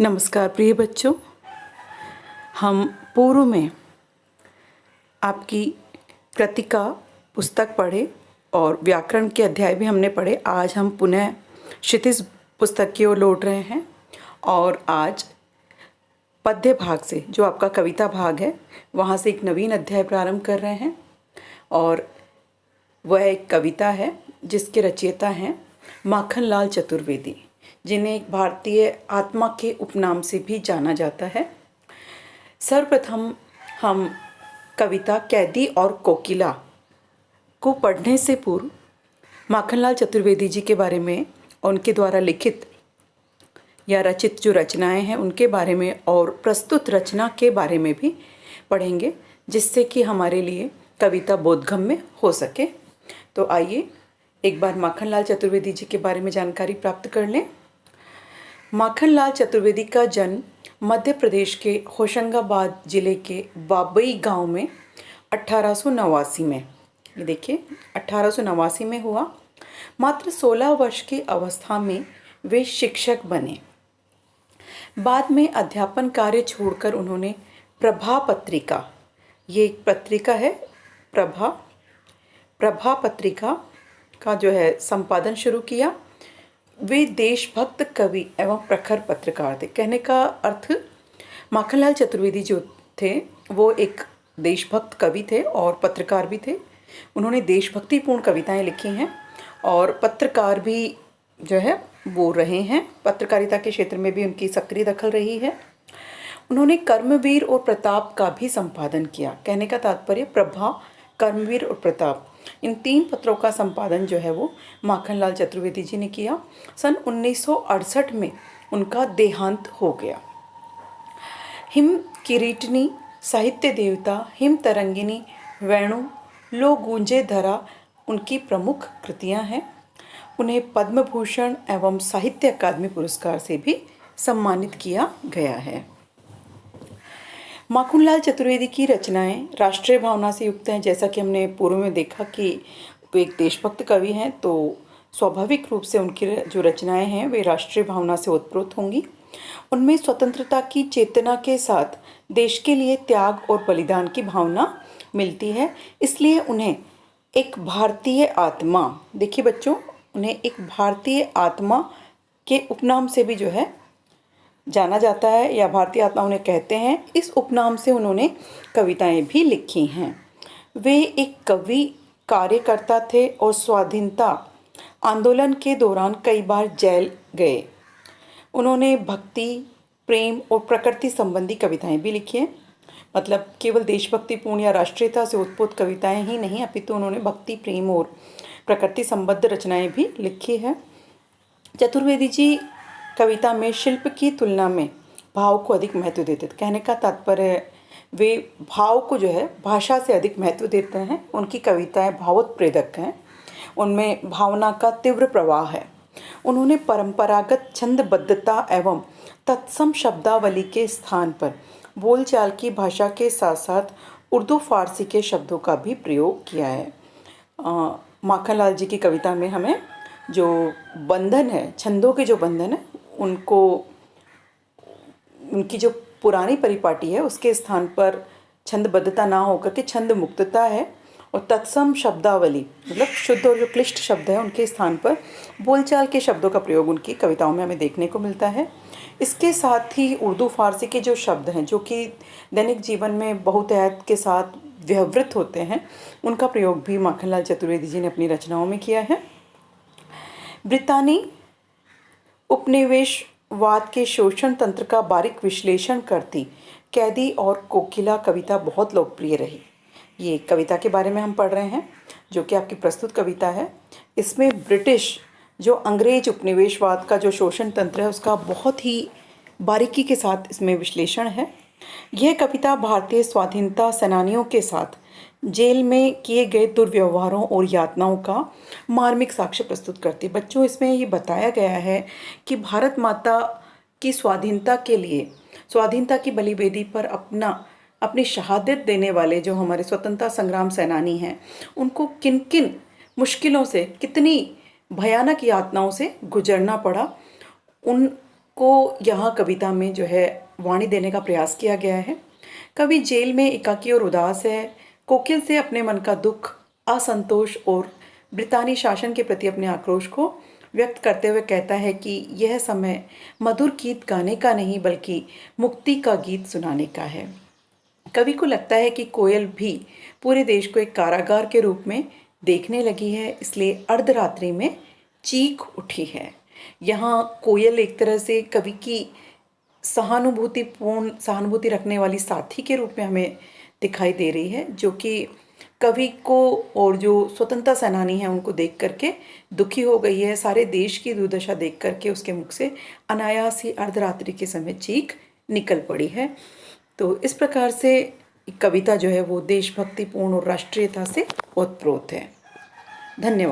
नमस्कार प्रिय बच्चों, हम पूर्व में आपकी कृतिका पुस्तक पढ़े और व्याकरण के अध्याय भी हमने पढ़े। आज हम पुनः क्षितिज पुस्तक की ओर लौट रहे हैं और आज पद्य भाग से, जो आपका कविता भाग है, वहाँ से एक नवीन अध्याय प्रारंभ कर रहे हैं। और वह एक कविता है जिसके रचयिता हैं माखनलाल चतुर्वेदी, जिन्हें एक भारतीय आत्मा के उपनाम से भी जाना जाता है। सर्वप्रथम हम कविता कैदी और कोकिला को पढ़ने से पूर्व माखनलाल चतुर्वेदी जी के बारे में, उनके द्वारा लिखित या रचित जो रचनाएं हैं उनके बारे में और प्रस्तुत रचना के बारे में भी पढ़ेंगे, जिससे कि हमारे लिए कविता बोधगम्य हो सके। तो आइए एक बार माखनलाल चतुर्वेदी जी के बारे में जानकारी प्राप्त कर लें। माखनलाल चतुर्वेदी का जन्म मध्य प्रदेश के होशंगाबाद जिले के बाबई गांव में 1889 में, ये देखिए 1889 में हुआ। मात्र 16 वर्ष की अवस्था में वे शिक्षक बने। बाद में अध्यापन कार्य छोड़कर उन्होंने प्रभा पत्रिका, ये एक पत्रिका है, प्रभा पत्रिका का जो है संपादन शुरू किया। वे देशभक्त कवि एवं प्रखर पत्रकार थे। कहने का अर्थ, माखनलाल चतुर्वेदी जो थे वो एक देशभक्त कवि थे और पत्रकार भी थे। उन्होंने देशभक्तिपूर्ण कविताएं लिखी हैं और पत्रकार भी जो है वो रहे हैं। पत्रकारिता के क्षेत्र में भी उनकी सक्रिय दखल रही है। उन्होंने कर्मवीर और प्रताप का भी संपादन किया। कहने का तात्पर्य, प्रभा, कर्मवीर और प्रताप, इन 3 पत्रों का संपादन जो है वो माखनलाल चतुर्वेदी जी ने किया। सन 1968 में उनका देहांत हो गया। हिम किरीटनी, साहित्य देवता, हिम तरंगिनी, वेणु, लो गूंजे धरा उनकी प्रमुख कृतियां हैं। उन्हें पद्म भूषण एवं साहित्य अकादमी पुरस्कार से भी सम्मानित किया गया है। माखनलाल चतुर्वेदी की रचनाएं राष्ट्रीय भावना से युक्त हैं। जैसा कि हमने पूर्व में देखा कि वे एक देशभक्त कवि हैं, तो स्वाभाविक रूप से उनकी जो रचनाएं हैं वे राष्ट्रीय भावना से ओतप्रोत होंगी। उनमें स्वतंत्रता की चेतना के साथ देश के लिए त्याग और बलिदान की भावना मिलती है। इसलिए उन्हें एक भारतीय आत्मा, देखिए बच्चों, उन्हें एक भारतीय आत्मा के उपनाम से भी जो है जाना जाता है, या भारतीय आत्मा उन्हें कहते हैं। इस उपनाम से उन्होंने कविताएं भी लिखी हैं। वे एक कवि, कार्यकर्ता थे और स्वाधीनता आंदोलन के दौरान कई बार जेल गए। उन्होंने भक्ति, प्रेम और प्रकृति संबंधी कविताएं भी लिखी हैं। मतलब केवल देशभक्तिपूर्ण या राष्ट्रीयता से उत्पोत कविताएं ही नहीं, अपितु उन्होंने भक्ति, प्रेम और प्रकृति संबद्ध रचनाएं भी लिखी है। चतुर्वेदी जी कविता में शिल्प की तुलना में भाव को अधिक महत्व देते थे। कहने का तात्पर्य, वे भाव को जो है भाषा से अधिक महत्व देते हैं। उनकी कविताएं भावोत्प्रेरक हैं, उनमें भावना का तीव्र प्रवाह है। उन्होंने परंपरागत छंदबद्धता एवं तत्सम शब्दावली के स्थान पर बोलचाल की भाषा के साथ साथ उर्दू फारसी के शब्दों का भी प्रयोग किया है। माखनलाल जी की कविता में हमें जो बंधन है, छंदों के जो बंधन है, उनको, उनकी जो पुरानी परिपाटी है उसके स्थान पर छंदबद्धता ना होकर के छंद मुक्तता है, और तत्सम शब्दावली मतलब शुद्ध और जो क्लिष्ट शब्द है उनके स्थान पर बोलचाल के शब्दों का प्रयोग उनकी कविताओं में हमें देखने को मिलता है। इसके साथ ही उर्दू फारसी के जो शब्द हैं, जो कि दैनिक जीवन में बहुतायत के साथ व्यवहृत होते हैं, उनका प्रयोग भी माखनलाल चतुर्वेदी जी ने अपनी रचनाओं में किया है। ब्रितानी उपनिवेशवाद के शोषण तंत्र का बारीक विश्लेषण करती कैदी और कोकिला कविता बहुत लोकप्रिय रही। ये कविता के बारे में हम पढ़ रहे हैं, जो कि आपकी प्रस्तुत कविता है। इसमें ब्रिटिश जो अंग्रेज उपनिवेशवाद का जो शोषण तंत्र है उसका बहुत ही बारीकी के साथ इसमें विश्लेषण है। यह कविता भारतीय स्वाधीनता सेनानियों के साथ जेल में किए गए दुर्व्यवहारों और यातनाओं का मार्मिक साक्ष्य प्रस्तुत करती है। बच्चों, इसमें ये बताया गया है कि भारत माता की स्वाधीनता के लिए, स्वाधीनता की बलिवेदी पर अपनी शहादत देने वाले जो हमारे स्वतंत्रता संग्राम सेनानी हैं, उनको किन किन मुश्किलों से, कितनी भयानक यातनाओं से गुजरना पड़ा, उन को यहाँ कविता में जो है वाणी देने का प्रयास किया गया है। कवि जेल में एकाकी और उदास है। कोकिल से अपने मन का दुख, असंतोष और ब्रितानी शासन के प्रति अपने आक्रोश को व्यक्त करते हुए कहता है कि यह समय मधुर गीत गाने का नहीं बल्कि मुक्ति का गीत सुनाने का है। कवि को लगता है कि कोयल भी पूरे देश को एक कारागार के रूप में देखने लगी है, इसलिए अर्धरात्रि में चीख उठी है। यहाँ कोयल एक तरह से कवि की सहानुभूति रखने वाली साथी के रूप में हमें दिखाई दे रही है, जो कि कवि को और जो स्वतंत्रता सेनानी हैं उनको देख करके दुखी हो गई है। सारे देश की दुर्दशा देख करके उसके मुख से अनायास ही अर्धरात्रि के समय चीख निकल पड़ी है। तो इस प्रकार से कविता जो है वो देशभक्तिपूर्ण और राष्ट्रीयता से ओतप्रोत है। धन्यवाद।